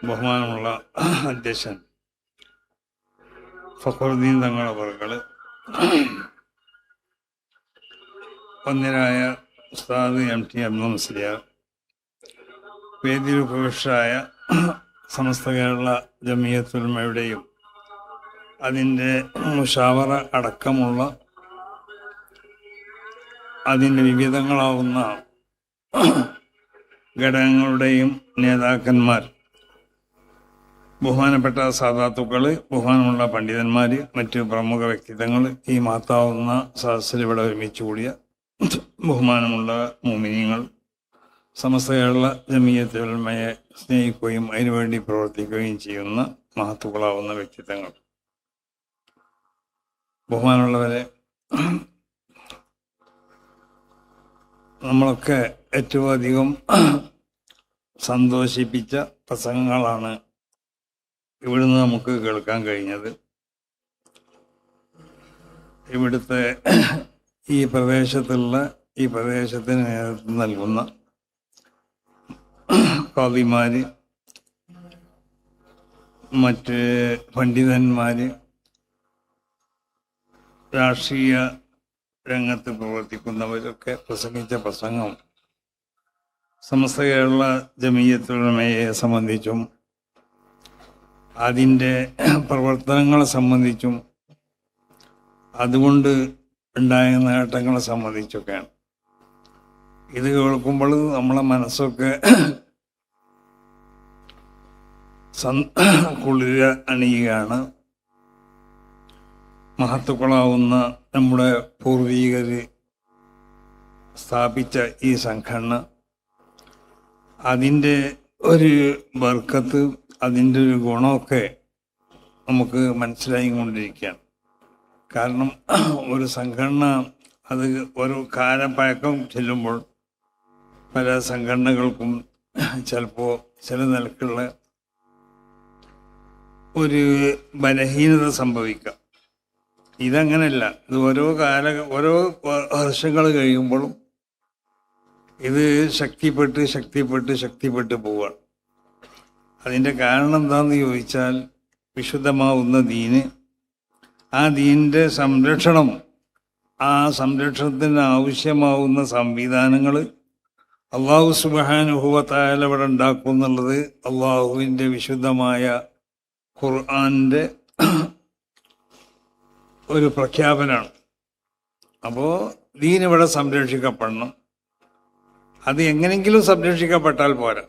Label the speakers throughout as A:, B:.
A: ബഹുമാനമുള്ള അധ്യക്ഷൻ ഫഖറുദ്ദീൻ തങ്ങളവറുകൾ, വന്ദ്യരായ ഉസ്താദ് MT അബ്ദുൽ മുസ്ലിയാർ, വേദിയിൽ ഉപവിഷ്ടരായ സമസ്ത കേരള ജമിയത്തുൽ ഉലമയുടെയും അതിൻ്റെ മുശാവറ അടക്കമുള്ള അതിൻ്റെ വിവിധങ്ങളാവുന്ന ഘടകങ്ങളുടെയും നേതാക്കന്മാർ, ബഹുമാനപ്പെട്ട സാദാത്തുക്കൾ, ബഹുമാനമുള്ള പണ്ഡിതന്മാർ, മറ്റ് പ്രമുഖ വ്യക്തിത്വങ്ങൾ, ഈ മഹത്താവുന്ന സദസ്സിൽ ഇവിടെ ഒരുമിച്ച് കൂടിയ ബഹുമാനമുള്ള മുഅ്മിനീങ്ങൾ, സമസ്ത കേരള ജമിയത്തുൽ ഉലമയെ സ്നേഹിക്കുകയും അതിനുവേണ്ടി പ്രവർത്തിക്കുകയും ചെയ്യുന്ന മഹത്തുക്കളാവുന്ന വ്യക്തിത്വങ്ങൾ, ബഹുമാനമുള്ളവരെ, നമ്മളൊക്കെ ഏറ്റവും അധികം സന്തോഷിപ്പിച്ച പ്രസംഗങ്ങളാണ് ഇവിടുന്ന് നമുക്ക് കേൾക്കാൻ കഴിഞ്ഞത്. ഇവിടുത്തെ ഈ പ്രദേശത്തിന് നേതൃത്വം നൽകുന്ന ഖാദിമാര്, മറ്റ് പണ്ഡിതന്മാര്, രാഷ്ട്രീയ രംഗത്ത് പ്രവർത്തിക്കുന്നവരൊക്കെ പ്രസംഗിച്ച പ്രസംഗം സമസ്ത കേരള ജമിയത്തുൽ ഉലമയെ സംബന്ധിച്ചും അതിൻ്റെ പ്രവർത്തനങ്ങളെ സംബന്ധിച്ചും അതുകൊണ്ട് ഉണ്ടായ നേട്ടങ്ങളെ സംബന്ധിച്ചൊക്കെയാണ്. ഇത് കേൾക്കുമ്പോൾ നമ്മളെ മനസ്സൊക്കെ കുളിര അണിയുകയാണ്. മഹത്തുക്കളാവുന്ന നമ്മുടെ പൂർവികർ സ്ഥാപിച്ച ഈ സംഘടന, അതിൻ്റെ ഒരു ബർക്കത്ത്, അതിൻ്റെ ഒരു ഗുണമൊക്കെ നമുക്ക് മനസ്സിലായി കൊണ്ടിരിക്കുകയാണ്. കാരണം ഒരു സംഘടന അത് ഒരു കാലപ്പഴക്കം ചെല്ലുമ്പോൾ പല സംഘടനകൾക്കും ചിലപ്പോൾ ചില നിലക്കുള്ള ഒരു ബലഹീനത സംഭവിക്കാം. ഇതങ്ങനെയല്ല. ഇത് ഓരോ വർഷങ്ങൾ കഴിയുമ്പോഴും ഇത് ശക്തിപ്പെട്ട് പോവുകയാണ്. അതിൻ്റെ കാരണം എന്താണെന്ന് ചോദിച്ചാൽ, വിശുദ്ധമാവുന്ന ദീന്, ആ ദീനിൻ്റെ സംരക്ഷണം, ആ സംരക്ഷണത്തിന് ആവശ്യമാവുന്ന സംവിധാനങ്ങൾ അള്ളാഹു സുബ്ഹാനഹു വ തആല ഇവിടെ ഉണ്ടാക്കും എന്നുള്ളത് അള്ളാഹുവിൻ്റെ വിശുദ്ധമായ ഖുർആൻ്റെ ഒരു പ്രഖ്യാപനമാണ്. അപ്പോൾ ദീൻ ഇവിടെ സംരക്ഷിക്കപ്പെടണം. അത് എങ്ങനെങ്കിലും സംരക്ഷിക്കപ്പെട്ടാൽ പോരാ,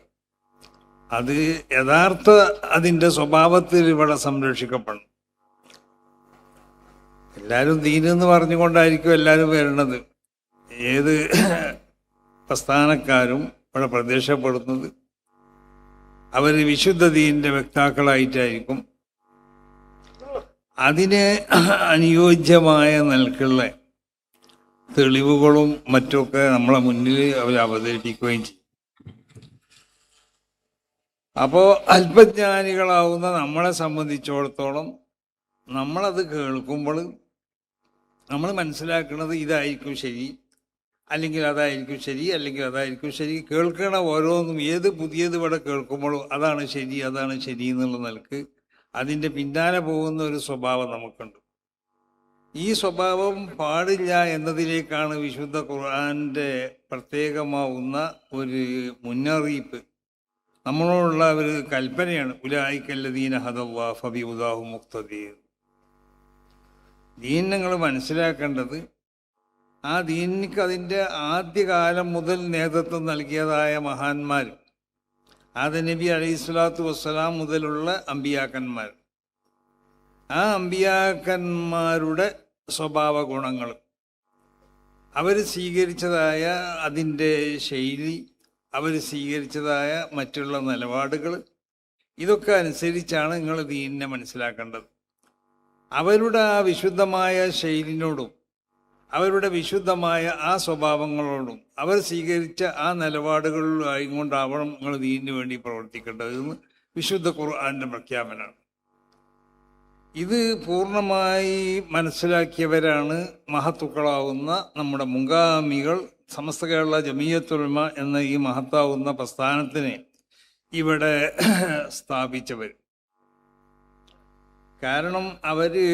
A: അത് യഥാർത്ഥ അതിൻ്റെ സ്വഭാവത്തിൽ ഇവിടെ സംരക്ഷിക്കപ്പെടണം. എല്ലാവരും ദീനെന്ന് പറഞ്ഞുകൊണ്ടായിരിക്കും എല്ലാവരും വരുന്നത്. ഏത് പ്രസ്ഥാനക്കാരും ഇവിടെ പ്രത്യക്ഷപ്പെടുന്നത് അവർ വിശുദ്ധ ദീനിൻ്റെ വക്താക്കളായിട്ടായിരിക്കും. അതിന് അനുയോജ്യമായ നിലക്കുള്ള തെളിവുകളും മറ്റുമൊക്കെ നമ്മളെ മുന്നിൽ അവർ അവതരിപ്പിക്കുകയും ചെയ്യും. അപ്പോൾ അല്പജ്ഞാനികളാവുന്ന നമ്മളെ സംബന്ധിച്ചിടത്തോളം നമ്മളത് കേൾക്കുമ്പോൾ നമ്മൾ മനസ്സിലാക്കുന്നത് ഇതായിരിക്കും ശരി, അല്ലെങ്കിൽ അതായിരിക്കും ശരി, അല്ലെങ്കിൽ അതായിരിക്കും ശരി. കേൾക്കണ ഓരോന്നും ഏത് പുതിയത് ഇവിടെ കേൾക്കുമ്പോഴും അതാണ് ശരി എന്നുള്ള നിലക്ക് അതിൻ്റെ പിന്നാലെ പോകുന്ന ഒരു സ്വഭാവം നമുക്കുണ്ട്. ഈ സ്വഭാവം പാടില്ല എന്നതിലേക്കാണ് വിശുദ്ധ ഖുർആൻ്റെ പ്രത്യേകമാവുന്ന ഒരു മുന്നറിയിപ്പ്, നമ്മളോടുള്ള ഒരു കൽപ്പനയാണ്. ഉലൈകല്ലദീന ഹദല്ലാഹു ഫബിഹുദാഹു മുഖ്തദീ. ദീൻ നിങ്ങൾ മനസ്സിലാക്കേണ്ടത്, ആ ദീനിക്ക് അതിൻ്റെ ആദ്യകാലം മുതൽ നേതൃത്വം നൽകിയതായ മഹാന്മാർ, ആദം നബി അലൈഹിസ്സലാത്തു വസ്സലാം മുതലുള്ള അമ്പിയാക്കന്മാർ, ആ അമ്പിയാക്കന്മാരുടെ സ്വഭാവ ഗുണങ്ങൾ, അവർ സ്വീകരിച്ചതായ അതിൻ്റെ ശൈലി, അവർ സ്വീകരിച്ചതായ മറ്റുള്ള നിലപാടുകൾ, ഇതൊക്കെ അനുസരിച്ചാണ് നിങ്ങൾ ദീനിനെ മനസ്സിലാക്കേണ്ടത്. അവരുടെ ആ വിശുദ്ധമായ ശൈലിനോടും അവരുടെ വിശുദ്ധമായ ആ സ്വഭാവങ്ങളോടും അവർ സ്വീകരിച്ച ആ നിലപാടുകളിലായി കൊണ്ടാവണം നിങ്ങൾ ദീനിന് വേണ്ടി പ്രവർത്തിക്കേണ്ടതെന്ന് വിശുദ്ധ ഖുർആന്റെ പ്രഖ്യാപനമാണ്. ഇത് പൂർണ്ണമായി മനസ്സിലാക്കിയവരാണ് മഹത്തുക്കളാവുന്ന നമ്മുടെ മുൻഗാമികൾ. സമസ്ത കേരള ജമിയത്തുൽ ഉലമ എന്ന ഈ മഹത്താവുന്ന പ്രസ്ഥാനത്തിനെ ഇവിടെ സ്ഥാപിച്ചവർ. കാരണം അവര്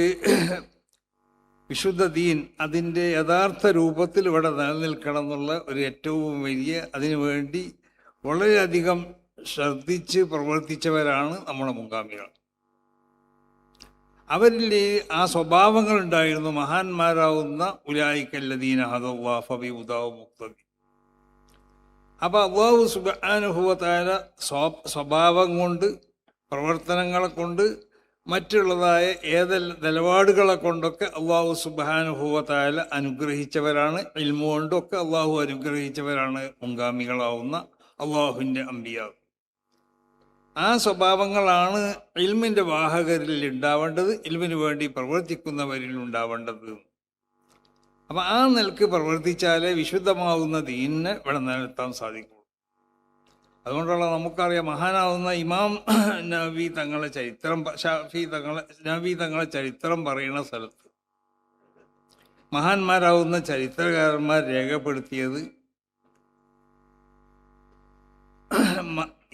A: വിശുദ്ധ ദീൻ അതിൻ്റെ യഥാർത്ഥ രൂപത്തിൽ ഇവിടെ നിലനിൽക്കണം എന്നുള്ള ഒരു ഏറ്റവും വലിയ അതിനുവേണ്ടി വളരെയധികം ശ്രദ്ധിച്ച് പ്രവർത്തിച്ചവരാണ് നമ്മുടെ മുൻഗാമികൾ. അവരിൽ ആ സ്വഭാവങ്ങൾ ഉണ്ടായിരുന്നു. മഹാന്മാരാവുന്ന ഉലായിക്കല്ലദീന ഹദല്ലാഹു ഫബിഹുദാഹു മുഖ്തദി. അപ്പോൾ അല്ലാഹു സുബ്ഹാനഹു വ തആല സ്വഭാവം കൊണ്ട്, പ്രവർത്തനങ്ങളെ കൊണ്ട്, മറ്റുള്ളതായ നിലപാടുകളെ കൊണ്ടൊക്കെ അല്ലാഹു സുബ്ഹാനഹു വ തആല അനുഗ്രഹിച്ചവരാണ്. ഇൽമു കൊണ്ടൊക്കെ അല്ലാഹു അനുഗ്രഹിച്ചവരാണ് മുൻഗാമികളാവുന്ന അല്ലാഹുവിൻ്റെ അമ്പിയാ. ആ സ്വഭാവങ്ങളാണ് ഇൽമിൻ്റെ വാഹകരിൽ ഉണ്ടാവേണ്ടത്, ഇൽമിന് വേണ്ടി പ്രവർത്തിക്കുന്നവരിൽ ഉണ്ടാവേണ്ടത്. അപ്പം ആ നിലക്ക് പ്രവർത്തിച്ചാലേ വിശുദ്ധമാവുന്ന ദീനിനെ ഇവിടെ നിലനിർത്താൻ സാധിക്കുള്ളൂ. അതുകൊണ്ടുള്ള നമുക്കറിയാം, മഹാനാവുന്ന ഇമാം നവവി തങ്ങളെ ചരിത്രം, നവവി തങ്ങളെ ചരിത്രം പറയുന്ന സ്ഥലത്ത് മഹാന്മാരാവുന്ന ചരിത്രകാരന്മാർ രേഖപ്പെടുത്തിയത്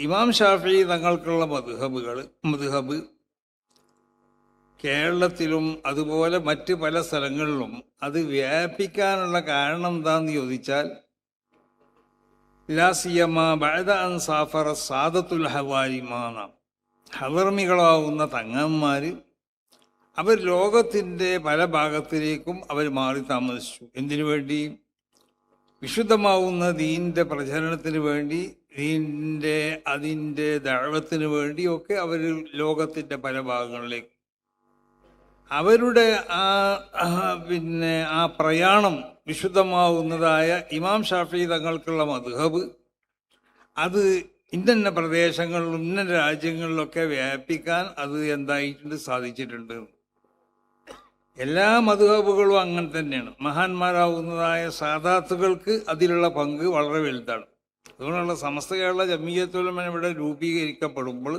A: ഇമാം ഷാഫി തങ്ങൾക്കുള്ള മദ്ഹബ് കേരളത്തിലും അതുപോലെ മറ്റ് പല സ്ഥലങ്ങളിലും അത് വ്യാപിക്കാനുള്ള കാരണം എന്താണെന്ന് ചോദിച്ചാൽ, ലാസിയമ്മ ബഅദ അൻ സാഫറ സാദത്തുൽ ഹവാരിമാന, ഹദർമികളാവുന്ന തങ്ങന്മാർ അവർ ലോകത്തിൻ്റെ പല ഭാഗത്തിലേക്കും അവർ മാറി താമസിച്ചു. എന്തിനു വേണ്ടി? വിശുദ്ധമാവുന്ന ദീനിൻ്റെ പ്രചരണത്തിന് വേണ്ടി, അതിൻ്റെ ദഅവത്തിന് വേണ്ടിയൊക്കെ അവർ ലോകത്തിൻ്റെ പല ഭാഗങ്ങളിലേക്ക് അവരുടെ ആ പ്രയാണം വിശുദ്ധമാവുന്നതായ ഇമാം ഷാഫി തങ്ങൾക്കുള്ള മദ്ഹബ് അത് ഇന്ന പ്രദേശങ്ങളിലും ഇന്ന രാജ്യങ്ങളിലൊക്കെ വ്യാപിക്കാൻ അത് എന്തായിട്ടുണ്ട്, സാധിച്ചിട്ടുണ്ട്. എല്ലാ മദ്ഹബുകളും അങ്ങനെ തന്നെയാണ്. മഹാന്മാരാവുന്നതായ സാദാത്തുകൾക്ക് അതിലുള്ള പങ്ക് വളരെ വലുതാണ്. അതുകൊണ്ടുള്ള സമസ്ത കേരള ജമിയത്തുൽ ഉലമ ഇവിടെ രൂപീകരിക്കപ്പെടുമ്പോൾ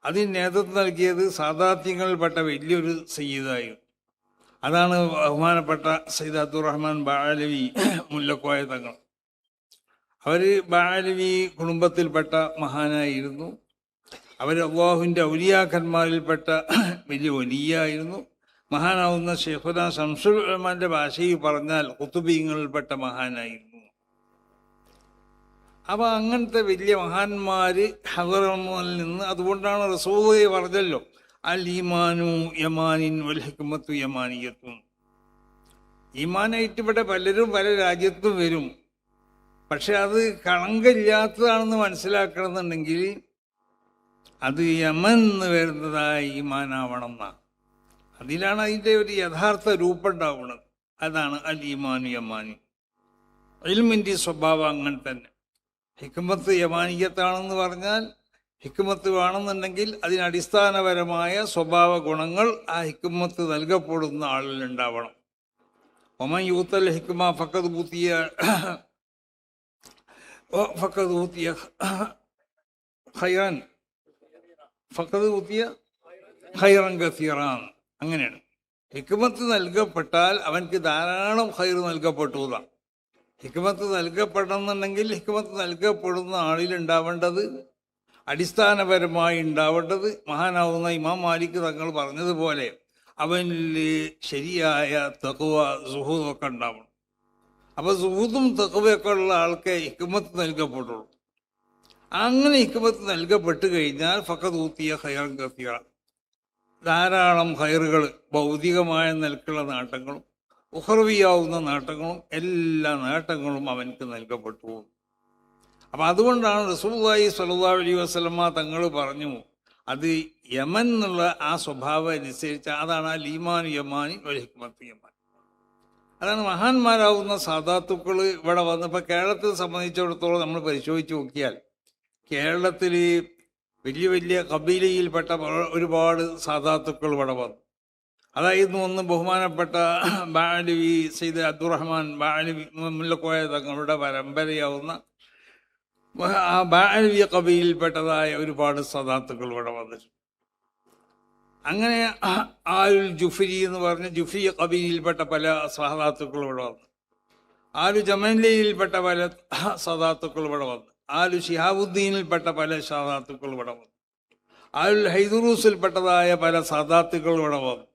A: അതിന് നേതൃത്വം നൽകിയത് സാദാത്യങ്ങളിൽപ്പെട്ട വലിയൊരു സയ്യിദായിരുന്നു. അതാണ് ബഹുമാനപ്പെട്ട സയ്യിദ് അബ്ദുറഹ്മാൻ ബഅലവി മുല്ലക്കോയ തങ്ങൾ. അവർ ബഅലവി കുടുംബത്തിൽപ്പെട്ട മഹാനായിരുന്നു. അവർ അല്ലാഹുവിൻ്റെ ഔലിയാക്കന്മാരിൽപ്പെട്ട വലിയ വലിയായിരുന്നു. മഹാനാവുന്ന ശൈഖുന ശംസുൽ ഉലമാന്റെ ഭാഷയിൽ പറഞ്ഞാൽ ഖുതുബീങ്ങളിൽപ്പെട്ട മഹാനായിരുന്നു. അപ്പം അങ്ങനത്തെ വലിയ മഹാന്മാര് ഹദറമിൽ നിന്ന്, അതുകൊണ്ടാണ് റസൂലുള്ളാഹി പറഞ്ഞല്ലോ, അൽ ഈമാനു യമാനിൻ വൽ ഹിക്മത്തു യമാനിയത്തും. ഈമാനായിട്ട് ഇവിടെ പലരും പല രാജ്യത്തും വരും. പക്ഷെ അത് കളങ്കമില്ലാത്തതാണെന്ന് മനസ്സിലാക്കണമെന്നുണ്ടെങ്കിൽ അത് യമൻ നിന്ന് വരുന്നതായ ഈമാനാവണം എന്നാണ്. അതിലാണ് അതിൻ്റെ ഒരു യഥാർത്ഥ രൂപം ഉണ്ടാവുന്നത്. അതാണ് അൽ ഈമാനു യമാനി. ഇൽമിൻ്റെ സ്വഭാവം അങ്ങനെ തന്നെ. ഹിക്മത്ത് യമാനിയത്താണെന്ന് പറഞ്ഞാൽ ഹിക്മത്ത് വേണമെന്നുണ്ടെങ്കിൽ അതിനടിസ്ഥാനപരമായ സ്വഭാവ ഗുണങ്ങൾ ആ ഹിക്മത്ത് നൽകപ്പെടുന്ന ആളിലുണ്ടാവണം. ഒമൻ യൂത്തൽ ഹിക്മ ഫഖദ് ഊതിയ ഖൈറൻ കസീറാൻ. അങ്ങനെയാണ്. ഹിക്മത്ത് നൽകപ്പെട്ടാൽ അവൻക്ക് ധാരാളം ഖൈർ നൽകപ്പെട്ടതാണ്. ഹിക്മത്ത് നൽകപ്പെടണമെന്നുണ്ടെങ്കിൽ ഹിക്മത്ത് നൽകപ്പെടുന്ന ആളിലുണ്ടാവേണ്ടത്, അടിസ്ഥാനപരമായി ഉണ്ടാവേണ്ടത്, മഹാനാവുന്ന ഇമാം മാലിക് തങ്ങൾ പറഞ്ഞതുപോലെ അവനിൽ ശരിയായ തഖ്വ സുഹൂദൊക്കെ ഉണ്ടാവണം. അപ്പോൾ സുഹൂദും തഖ്വയൊക്കെ ഉള്ള ആൾക്ക് ഹിക്മത്ത് നൽകപ്പെടുള്ളൂ. അങ്ങനെ ഹിക്മത്ത് നൽകപ്പെട്ട് കഴിഞ്ഞാൽ ഫഖദ് ഊതിയ ഖൈറൻ കസീറ, ധാരാളം ഖൈറുകൾ, ഭൗതികമായ നിലക്കുള്ള നേട്ടങ്ങളും ഉഖ്റവിയാവുന്ന നേട്ടങ്ങളും എല്ലാ നേട്ടങ്ങളും അവൻക്ക് നൽകപ്പെട്ടു. അപ്പം അതുകൊണ്ടാണ് റസൂലുള്ളാഹി സ്വല്ലല്ലാഹു അലൈഹി വസല്ലമ തങ്ങൾ പറഞ്ഞു, അത് യമൻ എന്നുള്ള ആ സ്വഭാവം അനുസരിച്ച് അതാണ് അൽ ഈമാൻ യമാനി വൽ ഹിക്മത്ത് യമാനി. അതാണ് മഹാന്മാരാവുന്ന സാദാത്തുക്കൾ ഇവിടെ വന്നപ്പോൾ കേരളത്തെ സംബന്ധിച്ചിടത്തോളം നമ്മൾ പരിശോധിച്ച് നോക്കിയാൽ കേരളത്തിൽ വലിയ വലിയ കബീലയിൽപ്പെട്ട ഒരുപാട് സാദാത്തുക്കൾ ഇവിടെ വന്നു. അതായിരുന്നു ഒന്ന് ബഹുമാനപ്പെട്ട ബഅലവി സയ്യിദ് അബ്ദുറഹ്മാൻ ബഅലവി മുല്ലക്കോയ തങ്ങളുടെ പരമ്പരയാവുന്ന ആ ബഅലവി കബീലിൽപ്പെട്ടതായ ഒരുപാട് സദാത്തുക്കൾ ഇവിടെ വന്നിട്ടുണ്ട്. അങ്ങനെ ആലുൽ ജുഫരി എന്ന് പറഞ്ഞ ജുഫി കബീലിൽപ്പെട്ട പല സദാത്തുക്കൾ ഇവിടെ വന്നു. ആലു ജമൻലയിൽപ്പെട്ട പല സദാത്തുക്കൾ ഇവിടെ വന്നു. ആലു ശിഹാബുദ്ദീനിൽപ്പെട്ട പല സാദാത്തുക്കൾ ഇവിടെ വന്നു. ആൽ ഹൈദുറൂസിൽപ്പെട്ടതായ പല സാദാത്തുക്കൾ ഇവിടെ വന്നു.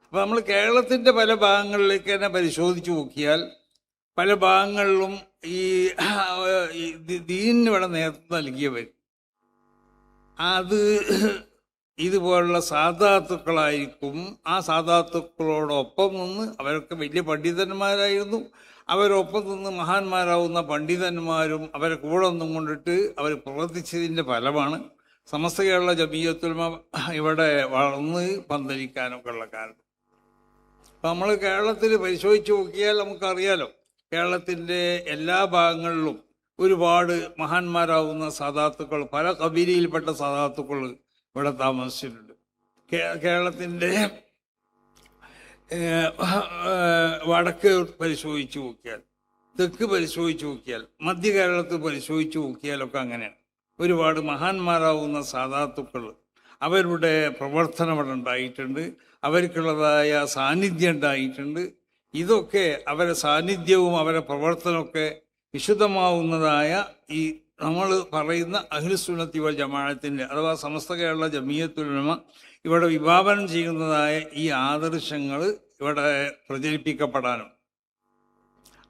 A: അപ്പം നമ്മൾ കേരളത്തിൻ്റെ പല ഭാഗങ്ങളിലേക്ക് തന്നെ പരിശോധിച്ച് നോക്കിയാൽ പല ഭാഗങ്ങളിലും ഈ ദീനിന് ഇവിടെ നേതൃത്വം നൽകിയവർ അത് ഇതുപോലുള്ള സാദാത്തുക്കളായിരിക്കും. ആ സാദാത്തുക്കളോടൊപ്പം നിന്ന് അവരൊക്കെ വലിയ പണ്ഡിതന്മാരായിരുന്നു. അവരൊപ്പം നിന്ന് മഹാന്മാരാവുന്ന പണ്ഡിതന്മാരും അവരെ കൂടെ ഒന്നും കൊണ്ടിട്ട് അവർ പ്രവർത്തിച്ചതിൻ്റെ ഫലമാണ് സമസ്ത കേരള ജമീയത്തുൽ ഉലമ ഇവിടെ വളർന്ന് പന്തലിക്കാനൊക്കെ ഉള്ള കാരണം. അപ്പം നമ്മൾ കേരളത്തിൽ പരിശോധിച്ച് നോക്കിയാൽ നമുക്കറിയാലോ, കേരളത്തിൻ്റെ എല്ലാ ഭാഗങ്ങളിലും ഒരുപാട് മഹാന്മാരാവുന്ന സാദാത്തുക്കൾ, പല കബീലയിൽപ്പെട്ട സാദാത്തുക്കൾ ഇവിടെ താമസിച്ചിട്ടുണ്ട്. കേരളത്തിൻ്റെ വടക്ക് പരിശോധിച്ച് നോക്കിയാൽ, തെക്ക് പരിശോധിച്ച് നോക്കിയാൽ, മധ്യ കേരളത്തിൽ പരിശോധിച്ച് നോക്കിയാലൊക്കെ അങ്ങനെയാണ്. ഒരുപാട് മഹാന്മാരാവുന്ന സാദാത്തുക്കൾ അവരുടെ പ്രവർത്തനം അവിടെ ഉണ്ടായിട്ടുണ്ട്, അവർക്കുള്ളതായ സാന്നിധ്യം ഉണ്ടായിട്ടുണ്ട്. ഇതൊക്കെ അവരുടെ സാന്നിധ്യവും അവരുടെ പ്രവർത്തനമൊക്കെ വിശുദ്ധമാവുന്നതായ ഈ നമ്മൾ പറയുന്ന അഹ്ലുസുന്നത്തി വൽ ജമാഅത്തിൻ്റെ അഥവാ സമസ്ത കേരള ജമീയത്തുൽ ഉലമ ഇവിടെ വിഭാവനം ചെയ്യുന്നതായ ഈ ആദർശങ്ങൾ ഇവിടെ പ്രചരിപ്പിക്കപ്പെടാനും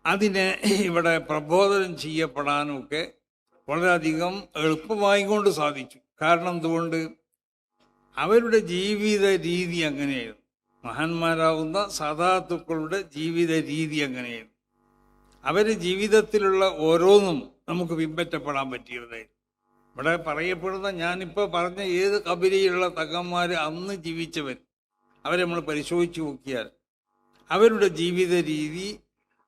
A: അതിനെ ഇവിടെ പ്രബോധനം ചെയ്യപ്പെടാനും ഒക്കെ വളരെയധികം എളുപ്പമായി കൊണ്ട് സാധിച്ചു. കാരണം എന്തുകൊണ്ട്? അവരുടെ ജീവിത രീതി അങ്ങനെയായിരുന്നു. മഹാന്മാരാവുന്ന സാദാത്തുക്കളുടെ ജീവിത രീതി അങ്ങനെയായിരുന്നു. അവരുടെ ജീവിതത്തിലുള്ള ഓരോന്നും നമുക്ക് പിൻപറ്റപ്പെടാൻ പറ്റിയതായിരുന്നു. ഇവിടെ പറയപ്പെടുന്ന ഞാനിപ്പോൾ പറഞ്ഞ ഏത് കബിലയിലുള്ള തങ്ങന്മാർ അന്ന് ജീവിച്ചവർ അവരെ നമ്മൾ പരിശോധിച്ച് നോക്കിയാൽ അവരുടെ ജീവിത രീതി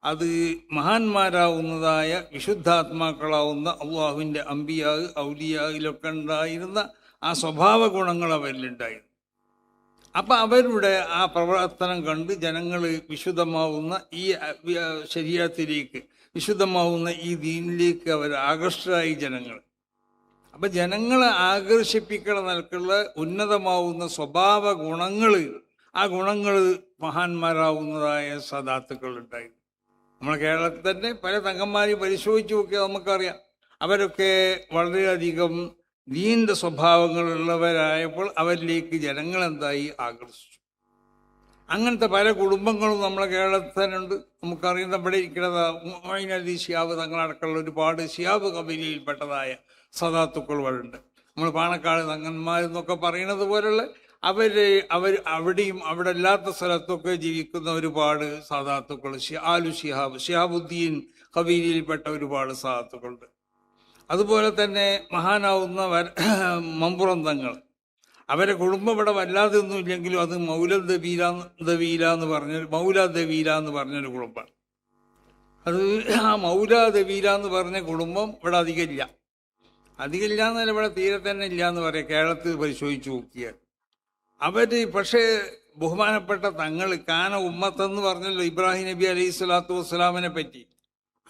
A: അത് മഹാന്മാരാവുന്നതായ വിശുദ്ധാത്മാക്കളാവുന്ന അള്ളാഹുവിൻ്റെ അമ്പിയാ ഔലിയായിലൊക്കെ ഉണ്ടായിരുന്ന ആ സ്വഭാവ ഗുണങ്ങൾ അവരിലുണ്ടായിരുന്നു. അപ്പം അവരുടെ ആ പ്രവർത്തനം കണ്ട് ജനങ്ങൾ വിശുദ്ധമാവുന്ന ഈ ശരീഅത്തിലേക്ക്, വിശുദ്ധമാവുന്ന ഈ ദീനിലേക്ക് അവർ ആകർഷകരായി ജനങ്ങൾ. അപ്പം ജനങ്ങളെ ആകർഷിപ്പിക്കണ നിലക്കുള്ള ഉന്നതമാവുന്ന സ്വഭാവ ഗുണങ്ങൾ, ആ ഗുണങ്ങൾ മഹാന്മാരാവുന്നതായ സാദാത്തുക്കൾ ഉണ്ടായിരുന്നു. നമ്മുടെ കേരളത്തിൽ തന്നെ പല തങ്ങന്മാരെയും പരിശോധിച്ച് നോക്കിയാൽ നമുക്കറിയാം, അവരൊക്കെ വളരെയധികം ദീനിൻ്റെ സ്വഭാവങ്ങളുള്ളവരായപ്പോൾ അവരിലേക്ക് ജനങ്ങളെന്തായി ആകർഷിച്ചു. അങ്ങനത്തെ പല കുടുംബങ്ങളും നമ്മുടെ കേരളത്തിൽ തന്നെ ഉണ്ട്. നമുക്കറിയാം, നമ്മുടെ ഇരിക്കുന്നത് മൊയ്നലി ശിഹാബ് തങ്ങളടക്കമുള്ള ഒരുപാട് ശിഹാബ് കബീലയിൽപ്പെട്ടതായ സദാത്തുക്കളുണ്ട്. നമ്മൾ പാണക്കാട് തങ്ങന്മാരെന്നൊക്കെ പറയുന്നത് പോലുള്ള അവിടെയും അവിടെ അല്ലാത്ത സ്ഥലത്തൊക്കെ ജീവിക്കുന്ന ഒരുപാട് സാദാത്തുക്കൾ, ആലു ശിഹാബുദ്ദീൻ കബീലയിൽപ്പെട്ട ഒരുപാട് സാദാത്തുക്കളുണ്ട്. അതുപോലെ തന്നെ മഹാനാവുന്ന മമ്പുറം തങ്ങൾ, അവരെ കുടുംബം ഇവിടെ വല്ലാതെ ഒന്നും ഇല്ലെങ്കിലും അത് മൗലദ് ദവീല എന്ന് പറഞ്ഞൊരു കുടുംബമാണ്. അത് ആ മൗലദ് ദവീല എന്ന് പറഞ്ഞ കുടുംബം ഇവിടെ അധികമില്ല എന്നല്ല, ഇവിടെ തീരെ തന്നെ ഇല്ല എന്ന് പറയാം കേരളത്തിൽ പരിശോധിച്ച് നോക്കിയാൽ. പക്ഷേ ബഹുമാനപ്പെട്ട തങ്ങൾ കാന ഉമ്മത്തെന്ന് പറഞ്ഞല്ലോ ഇബ്രാഹിം നബി അലൈഹി സ്വലാത്തു വസ്സലാമിനെ പറ്റി.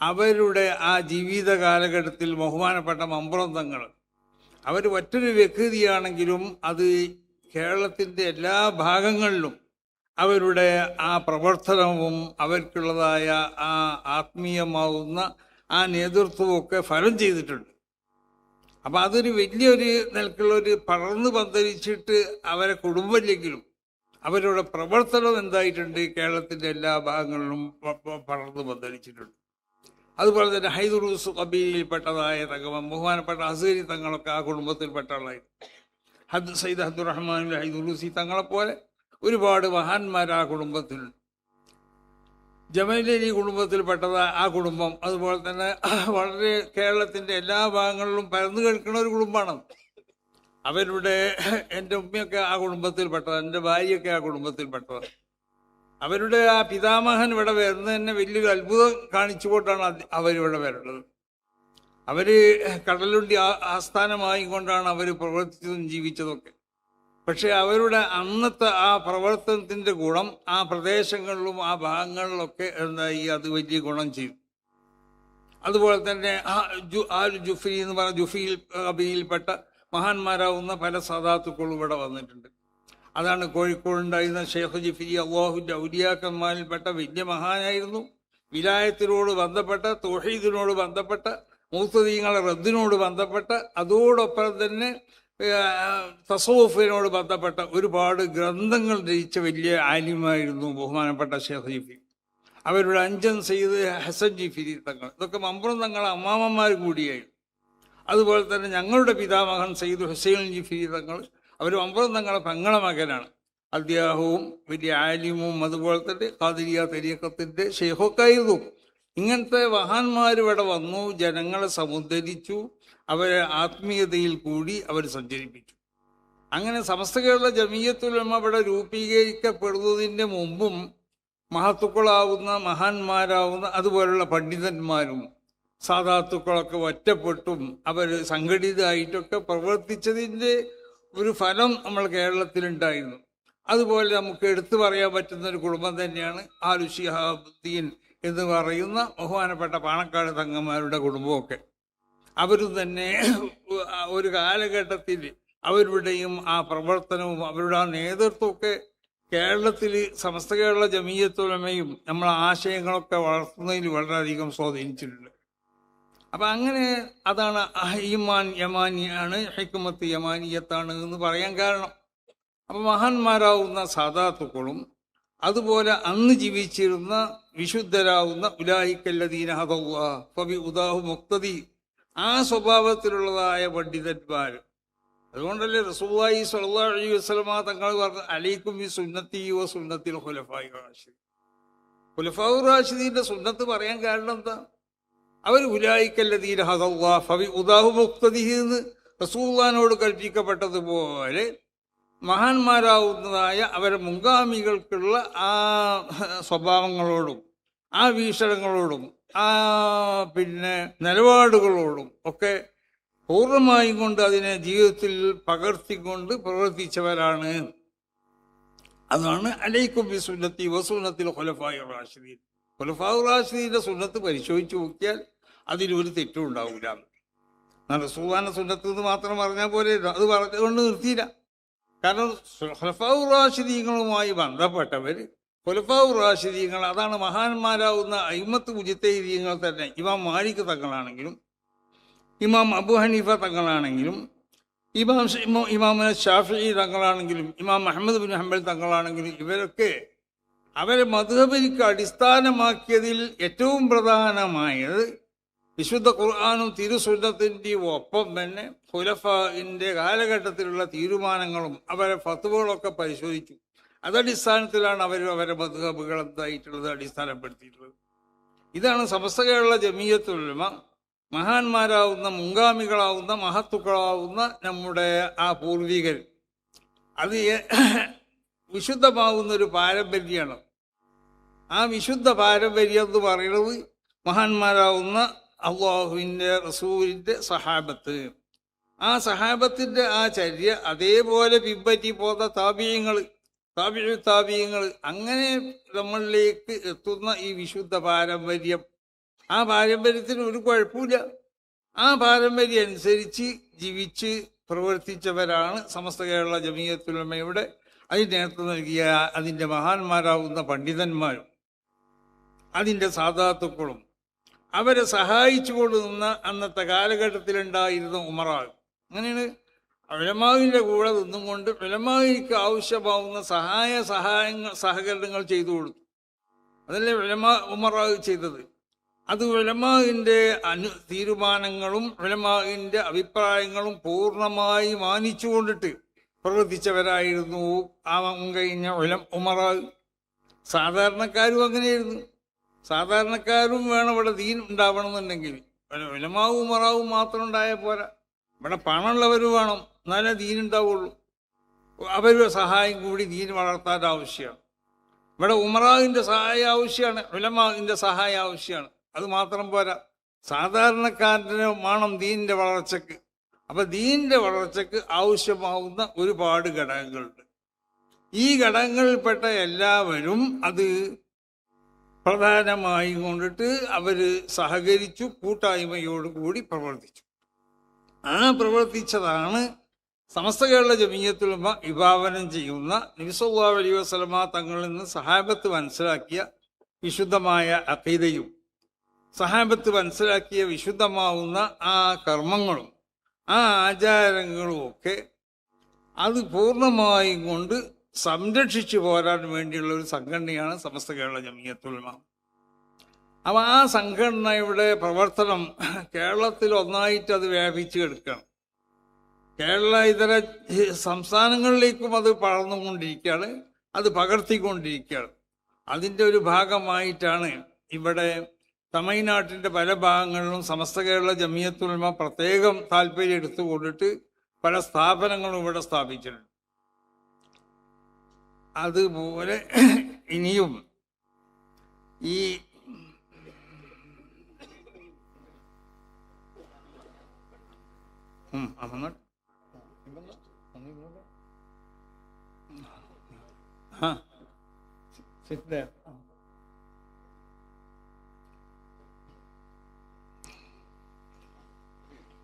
A: അവരുടെ ആ ജീവിത കാലഘട്ടത്തിൽ ബഹുമാനപ്പെട്ട മമ്പുറം തങ്ങൾ അവർ മറ്റൊരു വ്യക്തിയാണെങ്കിലും അത് കേരളത്തിൻ്റെ എല്ലാ ഭാഗങ്ങളിലും അവരുടെ ആ പ്രവർത്തനവും അവർക്കുള്ളതായ ആ ആത്മീയമാവുന്ന ആ നേതൃത്വമൊക്കെ ഫലം ചെയ്തിട്ടുണ്ട്. അപ്പം അതൊരു വലിയൊരു നിലക്കുള്ളൊരു പടർന്ന് പന്തലിച്ചിട്ട് അവരെ കുടുംബമില്ലെങ്കിലും അവരുടെ പ്രവർത്തനം എന്തായിട്ടുണ്ട്, കേരളത്തിൻ്റെ എല്ലാ ഭാഗങ്ങളിലും പടർന്ന് പന്തലിച്ചിട്ടുണ്ട്. അതുപോലെ തന്നെ ഹൈദുറൂസ് കബീലയിൽപ്പെട്ടതായ തങ്ങം ബഹുമാനപ്പെട്ട അസ്ഹരി തങ്ങളൊക്കെ ആ കുടുംബത്തിൽപ്പെട്ട ആളായിരുന്നു. സയ്യിദ് അബ്ദുറഹ്മാൻ ഹൈദുറൂസി തങ്ങളെപ്പോലെ ഒരുപാട് മഹാന്മാർ ആ കുടുംബത്തിലുണ്ട്. ജമലി കുടുംബത്തിൽപ്പെട്ടത് ആ കുടുംബം അതുപോലെ തന്നെ വളരെ കേരളത്തിൻ്റെ എല്ലാ ഭാഗങ്ങളിലും പരന്നു കേൾക്കുന്ന ഒരു കുടുംബമാണ്. അവരുടെ എൻ്റെ ഉമ്മയൊക്കെ ആ കുടുംബത്തിൽപ്പെട്ടത്, എൻ്റെ ഭാര്യയൊക്കെ ആ കുടുംബത്തിൽപ്പെട്ടത്. അവരുടെ ആ പിതാമഹൻ ഇവിടെ വരുന്നത് തന്നെ വലിയൊരു അത്ഭുതം കാണിച്ചുകൊണ്ടാണ് അവരിവിടെ വരുന്നത്. അവർ കടലുണ്ടി ആസ്ഥാനമായി കൊണ്ടാണ് അവർ പ്രവർത്തിച്ചതും ജീവിച്ചതൊക്കെ. പക്ഷെ അവരുടെ അന്നത്തെ ആ പ്രവർത്തനത്തിൻ്റെ ഗുണം ആ പ്രദേശങ്ങളിലും ആ ഭാഗങ്ങളിലൊക്കെ എന്തായി അത് വലിയ ഗുണം ചെയ്തു. അതുപോലെ തന്നെ ജുഫി എന്ന് പറഞ്ഞ ജുഫിയിൽ കബീലയിൽപ്പെട്ട മഹാന്മാരാവുന്ന പല സാദാത്തുക്കളും ഇവിടെ വന്നിട്ടുണ്ട്. അതാണ് കോഴിക്കോടുണ്ടായിരുന്ന ഷെയ്ഖ് ജിഫ്രി, അള്ളാഹുവിൻ്റെ ഔലിയാക്കന്മാരിൽപ്പെട്ട വലിയ മഹാനായിരുന്നു. വിലായത്തിനോട് ബന്ധപ്പെട്ട തൗഹീദിനോട് ബന്ധപ്പെട്ട മുഅ്തദിഈങ്ങളെ റദ്ദിനോട് ബന്ധപ്പെട്ട അതോടൊപ്പം തന്നെ തസവുഫിനോട് ബന്ധപ്പെട്ട ഒരുപാട് ഗ്രന്ഥങ്ങൾ രചിച്ച വലിയ ആലിമായിരുന്നു ബഹുമാനപ്പെട്ട ഷെയ്ഖ് ജിഫ്രി. അവരുടെ അഞ്ചൻ സയ്യിദ് ഹസൻ ജിഫ്രി തങ്ങൾ, ഇതൊക്കെ മമ്പുറം തങ്ങളെ അമ്മാമ്മമാർ കൂടിയായിരുന്നു. അതുപോലെ തന്നെ ഞങ്ങളുടെ പിതാമഹൻ സയ്യിദ് ഹുസൈൻ ജിഫ്രി തങ്ങൾ, അവർ മമ്പുറം തങ്ങളെ പെങ്ങളെ മകനാണ്. അദ്ദേഹവും വലിയ ആലിമും അതുപോലെ തന്നെ ഖാദിരിയ തരീഖത്തിന്റെ ഷെയ്ഖൊക്കെയായിരുന്നു. ഇങ്ങനത്തെ മഹാന്മാർ ഇവിടെ വന്നു, ജനങ്ങളെ സമുദ്ധരിച്ചു, അവരെ ആത്മീയതയിൽ കൂടി അവർ സഞ്ചരിപ്പിച്ചു. അങ്ങനെ സമസ്ത കേരള ജമിയത്തുൽ ഉലമ ഇവിടെ രൂപീകരിക്കപ്പെടുന്നതിൻ്റെ മുമ്പും മഹത്തുക്കളാവുന്ന മഹാന്മാരാവുന്ന അതുപോലുള്ള പണ്ഡിതന്മാരും സാദാത്തുക്കളൊക്കെ ഒറ്റപ്പെട്ടും അവർ സംഘടിതമായിട്ടൊക്കെ പ്രവർത്തിച്ചതിൻ്റെ ഒരു ഫലം നമ്മൾ കേരളത്തിലുണ്ടായിരുന്നു. അതുപോലെ നമുക്ക് എടുത്തു പറയാൻ പറ്റുന്ന ഒരു കുടുംബം തന്നെയാണ് ആലു ശിഹാബുദ്ദീൻ എന്ന് പറയുന്ന ബഹുമാനപ്പെട്ട പാണക്കാട് തങ്ങന്മാരുടെ കുടുംബമൊക്കെ. അവരും തന്നെ ഒരു കാലഘട്ടത്തിൽ അവരുടെയും ആ പ്രവർത്തനവും അവരുടെ ആ നേതൃത്വമൊക്കെ കേരളത്തിൽ സമസ്ത കേരള ജമിയത്തുൽ ഉലമയും നമ്മളെ ആശയങ്ങളൊക്കെ വളർത്തുന്നതിൽ വളരെയധികം സ്വാധീനിച്ചിട്ടുണ്ട്. അപ്പം അങ്ങനെ അതാണ് ഈമാൻ യമാനിയാണ്, ഹിക്മത്ത് യമാനിയത്താണ് എന്ന് പറയാൻ കാരണം. അപ്പം മഹാന്മാരാവുന്ന സാദാത്തുക്കളും അതുപോലെ അന്ന് ജീവിച്ചിരുന്ന വിശുദ്ധരാവുന്ന ഉലായിക്കല്ലദീന ഹദല്ലാഹ് ഫബി ഉദാഹു മുഖ്തദി, ആ സ്വഭാവത്തിലുള്ളതായ പണ്ഡിതന്മാർ. അതുകൊണ്ടല്ലേ റസൂലുള്ളാഹി സ്വല്ലല്ലാഹു അലൈഹി വസല്ലമ തങ്ങൾ പറഞ്ഞു, അലൈക്കും ബി സുന്നത്തി വ സുന്നത്തിൽ ഖുലഫാഇ റാഷിദീൻ. ഖുലഫാഉ റാഷിദീന്റെ സുന്നത്ത് പറയാൻ കാരണം എന്താ? അവർ ഉലായിക്കല്ലദീന ഹദല്ലാഹ് ഫബി ഉദാഹു മുഖ്തദി എന്ന് റസൂലുള്ളാഹിനോട് കൽപ്പിക്കപ്പെട്ടതുപോലെ മഹാന്മാരാവുന്നതായ അവരെ മുൻഗാമികൾക്കുള്ള ആ സ്വഭാവങ്ങളോടും ആ വീക്ഷണങ്ങളോടും ആ നിലപാടുകളോടും ഒക്കെ പൂർണ്ണമായും കൊണ്ട് അതിനെ ജീവിതത്തിൽ പകർത്തിക്കൊണ്ട് പ്രവർത്തിച്ചവരാണ്. അതാണ് അലൈക്കും ബി സുന്നത്തി വസുന്നത്തിൽ ഖുലഫാഇ റാഷിദീൻ. ഖുലഫാഉ റാഷിദീന്റെ സുന്നത്ത് പരിശോധിച്ച് നോക്കിയാൽ അതിലൊരു തെറ്റും ഉണ്ടാവില്ല. റസൂലുള്ളാഹിന്റെ സുന്നത്ത് എന്ന് മാത്രം പറഞ്ഞാൽ പോലെ അത് പറഞ്ഞുകൊണ്ട് നിർത്തിയില്ല. കാരണം ഖുലഫാഉ റാഷിദീങ്ങളുമായി ബന്ധപ്പെട്ടവർ ഖുലഫാഉ റാഷിദീങ്ങൾ, അതാണ് മഹാന്മാരാവുന്ന അയിമ്മത്ത് മുജ്തഹിദീങ്ങൾ തന്നെ. ഇമാം മാലിക് തങ്ങളാണെങ്കിലും ഇമാം അബു ഹനീഫ തങ്ങളാണെങ്കിലും ഇമാം ഷാഫിഈ തങ്ങളാണെങ്കിലും ഇമാം അഹ്മദ് ബിൻ ഹംബൽ തങ്ങളാണെങ്കിലും ഇവരൊക്കെ അവരെ മദ്ഹബിലേക്ക് അടിസ്ഥാനമാക്കിയതിൽ ഏറ്റവും പ്രധാനമായത് വിശുദ്ധ ഖുർആനും തിരുസുന്നത്തിൻ്റെയും ഒപ്പം തന്നെ ഖുലഫാഇന്റെ കാലഘട്ടത്തിലുള്ള തീരുമാനങ്ങളും അവരെ ഫത്വകളൊക്കെ പരിശോധിച്ചു. അതടിസ്ഥാനത്തിലാണ് അവരെ മദ്ഹബുകൾ എന്തായിട്ടുള്ളത് അടിസ്ഥാനപ്പെടുത്തിയിട്ടുള്ളത്. ഇതാണ് സമസ്ത കേരള ജമിയത്തുൽ ഉലമ, മഹാന്മാരാവുന്ന മുൻഗാമികളാവുന്ന മഹത്തുക്കളാവുന്ന നമ്മുടെ ആ പൂർവികർ. അത് വിശുദ്ധമാവുന്നൊരു പാരമ്പര്യമാണ്. ആ വിശുദ്ധ പാരമ്പര്യം എന്ന് പറയുന്നത് മഹാന്മാരാവുന്ന അള്ളാഹുവിൻ്റെ റസൂലിൻ്റെ സഹാബത്ത്, ആ സഹാബത്തിൻ്റെ ആ ചര്യ അതേപോലെ പിൻപറ്റി പോന്ന താബിഈങ്ങൾ അങ്ങനെ നമ്മളിലേക്ക് എത്തുന്ന ഈ വിശുദ്ധ പാരമ്പര്യം, ആ പാരമ്പര്യത്തിന് ഒരു കുഴപ്പമില്ല. ആ പാരമ്പര്യം അനുസരിച്ച് ജീവിച്ച് പ്രവർത്തിച്ചവരാണ് സമസ്ത കേരള ജമിയത്തുൽ ഉലമയുടെ അതിന് നേതൃത്വം നൽകിയ അതിൻ്റെ മഹാന്മാരാവുന്ന പണ്ഡിതന്മാരും അതിൻ്റെ സാദാത്തുക്കളും അവരെ സഹായിച്ചു കൊണ്ടുനിന്ന അന്നത്തെ കാലഘട്ടത്തിലുണ്ടായിരുന്ന ഉമറാവ്. അങ്ങനെയാണ് ഉലമാവിൻ്റെ കൂടെ നിന്നും കൊണ്ട് ഉലമാവിക്ക് ആവശ്യമാവുന്ന സഹകരണങ്ങൾ ചെയ്തു കൊടുത്തു. അതല്ലേ ഉമറാവ് ചെയ്തത്. അത് ഉലമാവിൻ്റെ തീരുമാനങ്ങളും ഉലമാവിൻ്റെ അഭിപ്രായങ്ങളും പൂർണ്ണമായി മാനിച്ചു കൊണ്ടിട്ട് പ്രവർത്തിച്ചവരായിരുന്നു ആ കഴിഞ്ഞ ഉമറാവ്. സാധാരണക്കാരും അങ്ങനെയായിരുന്നു. സാധാരണക്കാരും വേണം ഇവിടെ ദീൻ ഉണ്ടാവണമെന്നുണ്ടെങ്കിൽ. ഉലമാവും ഉമറാവും മാത്രം ഉണ്ടായാൽ പോരാ, ഇവിടെ പണമുള്ളവർ വേണം, എന്നാലേ ദീൻ ഉണ്ടാവുള്ളൂ. അവരുടെ സഹായം കൂടി ദീൻ വളർത്താൻ ആവശ്യമാണ്. ഇവിടെ ഉമറാവിൻ്റെ സഹായം ആവശ്യമാണ്, ഉലമാവിൻ്റെ സഹായം ആവശ്യമാണ്. അത് മാത്രം പോരാ, സാധാരണക്കാരന് വേണം ദീനിൻ്റെ വളർച്ചയ്ക്ക്. അപ്പം ദീനിൻ്റെ വളർച്ചയ്ക്ക് ആവശ്യമാവുന്ന ഒരുപാട് ഘടകങ്ങളുണ്ട്. ഈ ഘടകങ്ങളിൽപ്പെട്ട എല്ലാവരും അത് പ്രധാനമായും കൊണ്ടിട്ട് അവർ സഹകരിച്ചു, കൂട്ടായ്മയോടുകൂടി പ്രവർത്തിച്ചു. ആ പ്രവർത്തിച്ചതാണ് സമസ്ത കേരള ജമിയത്തുൽ ഉലമ വിഭാവനം ചെയ്യുന്ന നബി സല്ലല്ലാഹു അലൈഹി വസല്ലമ തങ്ങളിൽ നിന്ന് സഹാബത്ത് മനസ്സിലാക്കിയ വിശുദ്ധമായ അഖീദയും സഹാബത്ത് മനസ്സിലാക്കിയ വിശുദ്ധമാവുന്ന ആ കർമ്മങ്ങളും ആ ആചാരങ്ങളും ഒക്കെ അത് പൂർണ്ണമായും കൊണ്ട് സംരക്ഷിച്ചു പോരാൻ വേണ്ടിയുള്ള ഒരു സംഘടനയാണ് സമസ്ത കേരള ജമിയത്തുൽ ഉലമ. അപ്പം ആ സംഘടനയുടെ പ്രവർത്തനം കേരളത്തിൽ ഒന്നായിട്ട് അത് വ്യാപിച്ചു കിടക്കുകയാണ്. കേരള ഇതര സംസ്ഥാനങ്ങളിലേക്കും അത് പടർന്നുകൊണ്ടിരിക്കുകയാണ്, അത് പകർത്തിക്കൊണ്ടിരിക്കുകയാണ്. അതിൻ്റെ ഒരു ഭാഗമായിട്ടാണ് ഇവിടെ തമിഴ്നാട്ടിൻ്റെ പല ഭാഗങ്ങളിലും സമസ്ത കേരള ജമിയത്തുൽ ഉലമ പ്രത്യേകം താല്പര്യം എടുത്തുകൊണ്ടിട്ട് പല സ്ഥാപനങ്ങളും ഇവിടെ സ്ഥാപിച്ചിട്ടുണ്ട്. അതുപോലെ ഇനിയും ഈ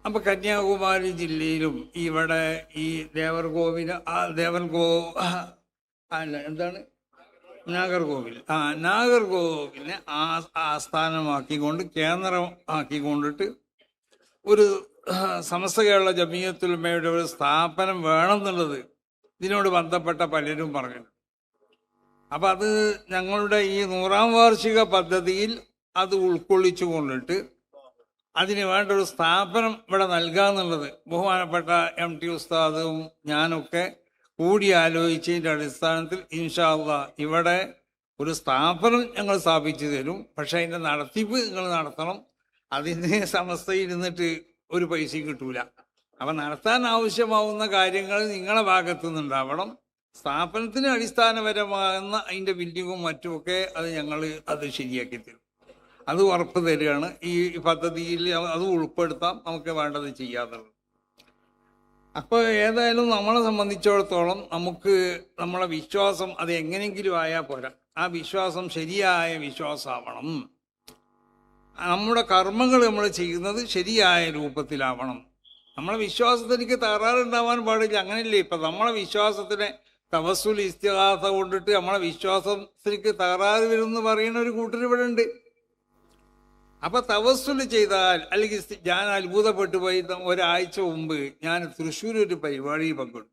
A: അപ്പൊ കന്യാകുമാരി ജില്ലയിലും ഇവിടെ ഈ ദേവർകോവിൽ അല്ല എന്താണ് നാഗർകോവിൽ നാഗർകോവിലിനെ ആസ്ഥാനമാക്കിക്കൊണ്ട് കേന്ദ്രമാക്കിക്കൊണ്ടിട്ട് ഒരു സമസ്ത കേരള ജമിയത്തുൽ ഉലമയുടെ ഒരു സ്ഥാപനം വേണമെന്നുള്ളത് ഇതിനോട് ബന്ധപ്പെട്ട പലരും പറഞ്ഞു. അപ്പം അത് ഞങ്ങളുടെ ഈ 100ാം വാർഷിക പദ്ധതിയിൽ അത് ഉൾക്കൊള്ളിച്ചു കൊണ്ടിട്ട് അതിന് വേണ്ട ഒരു സ്ഥാപനം ഇവിടെ നൽകാന്നുള്ളത് ബഹുമാനപ്പെട്ട MT ഉസ്താദും ഞാനൊക്കെ കൂടി ആലോചിച്ചതിൻ്റെ അടിസ്ഥാനത്തിൽ ഇൻഷാ അല്ലാഹ് ഇവിടെ ഒരു സ്ഥാപനം ഞങ്ങൾ സ്ഥാപിച്ചു തരും. പക്ഷെ അതിൻ്റെ നടത്തിപ്പ് നിങ്ങൾ നടത്തണം. അതിന് സമസ്തയിരുന്നിട്ട് ഒരു പൈസയും കിട്ടൂല. അപ്പം നടത്താൻ ആവശ്യമാവുന്ന കാര്യങ്ങൾ നിങ്ങളെ ഭാഗത്തു നിന്നുണ്ടാവണം. സ്ഥാപനത്തിന് അടിസ്ഥാനപരമാകുന്ന അതിൻ്റെ ബില്ലിങ്ങും മറ്റുമൊക്കെ അത് ഞങ്ങൾ അത് ശരിയാക്കി തരും. അത് ഉറപ്പ് തരികയാണ്. ഈ പദ്ധതിയിൽ അത് ഉൾപ്പെടുത്താം, നമുക്ക് വേണ്ടത് ചെയ്യാന്നുള്ളത്. അപ്പോൾ ഏതായാലും നമ്മളെ സംബന്ധിച്ചിടത്തോളം നമുക്ക് നമ്മളെ വിശ്വാസം അത് എങ്ങനെയെങ്കിലും ആയാൽ പോരാ. ആ വിശ്വാസം ശരിയായ വിശ്വാസമാവണം. നമ്മുടെ കർമ്മങ്ങൾ നമ്മൾ ചെയ്യുന്നത് ശരിയായ രൂപത്തിലാവണം. നമ്മളെ വിശ്വാസത്തിലേക്ക് തകരാറുണ്ടാവാൻ പാടില്ല. അങ്ങനെയല്ലേ ഇപ്പം നമ്മളെ വിശ്വാസത്തിനെ തവസ്സുൽ ഇസ്തിഗാസ കൊണ്ടിട്ട് നമ്മളെ വിശ്വാസത്തിലേക്ക് തകരാറ് വരുമെന്ന് പറയുന്ന ഒരു കൂട്ടർ ഇവിടെ ഉണ്ട്. അപ്പം തവസ്സുൽ ചെയ്താൽ, അല്ലെങ്കിൽ ഞാൻ അത്ഭുതപ്പെട്ടു പോയി. ഒരാഴ്ച മുമ്പ് ഞാൻ തൃശ്ശൂർ ഒരു പരിപാടി പങ്കെടുത്തു.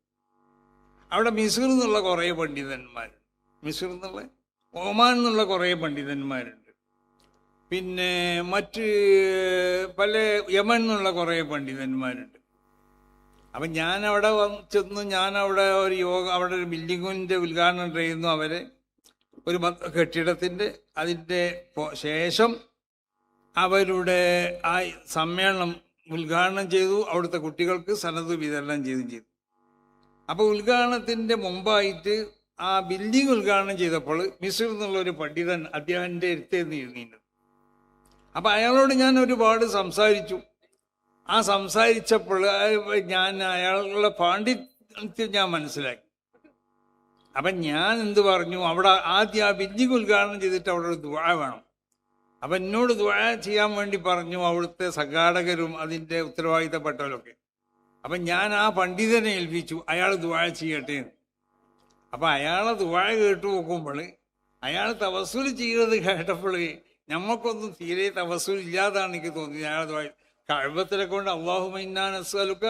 A: അവിടെ മിസ്ർ എന്നുള്ള കുറേ പണ്ഡിതന്മാരുണ്ട്, മിസ്ർ എന്നുള്ള ഒമാൻ എന്നുള്ള കുറേ പണ്ഡിതന്മാരുണ്ട്, പിന്നെ മറ്റ് പല യമൻ എന്നുള്ള കുറേ പണ്ഡിതന്മാരുണ്ട്. അപ്പം ഞാനവിടെ ചെന്നു, ഞാനവിടെ ഒരു അവിടെ ഒരു ബിൽഡിങ്ങിൻ്റെ ഉദ്ഘാടനം ചെയ്യുന്നു. അവരെ ഒരു കെട്ടിടത്തിൻ്റെ അതിൻ്റെ ശേഷം അവരുടെ ആ സമ്മേളനം ഉദ്ഘാടനം ചെയ്തു. അവിടുത്തെ കുട്ടികൾക്ക് സനത് വിതരണം ചെയ്തു. അപ്പോൾ ഉദ്ഘാടനത്തിൻ്റെ മുമ്പായിട്ട് ആ ബിൽഡിംഗ് ഉദ്ഘാടനം ചെയ്തപ്പോൾ മിസ്ർ എന്നുള്ളൊരു പണ്ഡിതൻ അദ്ദേഹത്തിൻ്റെ അടുത്തേന്ന് ഇരുന്നിട്ടുണ്ട്. അപ്പം അയാളോട് ഞാൻ ഒരുപാട് സംസാരിച്ചു. ആ സംസാരിച്ചപ്പോൾ ഞാൻ അയാളുടെ പാണ്ഡിത്യം ഞാൻ മനസ്സിലാക്കി. അപ്പം ഞാൻ എന്ത് പറഞ്ഞു, അവിടെ ആദ്യം ആ ബിൽഡിംഗ് ഉദ്ഘാടനം ചെയ്തിട്ട് അവിടെ ഒരു ദുആ വേണം. അപ്പം എന്നോട് ദുആ ചെയ്യാൻ വേണ്ടി പറഞ്ഞു അവിടുത്തെ സംഘാടകരും അതിൻ്റെ ഉത്തരവാദിത്തപ്പെട്ടവരൊക്കെ. അപ്പം ഞാൻ ആ പണ്ഡിതനെ ഏൽപ്പിച്ചു, അയാൾ ദുആ ചെയ്യട്ടെ. അപ്പം അയാളെ ദുആ കേട്ട് നോക്കുമ്പോൾ അയാൾ തവസ്സുൽ ചെയ്യുന്നത് കേട്ടപ്പോൾ ഞമ്മക്കൊന്നും തീരെ തവസ്സുൽ ഇല്ലാതാണ് എനിക്ക് തോന്നിയത്. അയാൾ ദുആ കഅബത്തിനെ കൊണ്ട് അല്ലാഹുമ്മ ഇന്നാ നസ്അലുക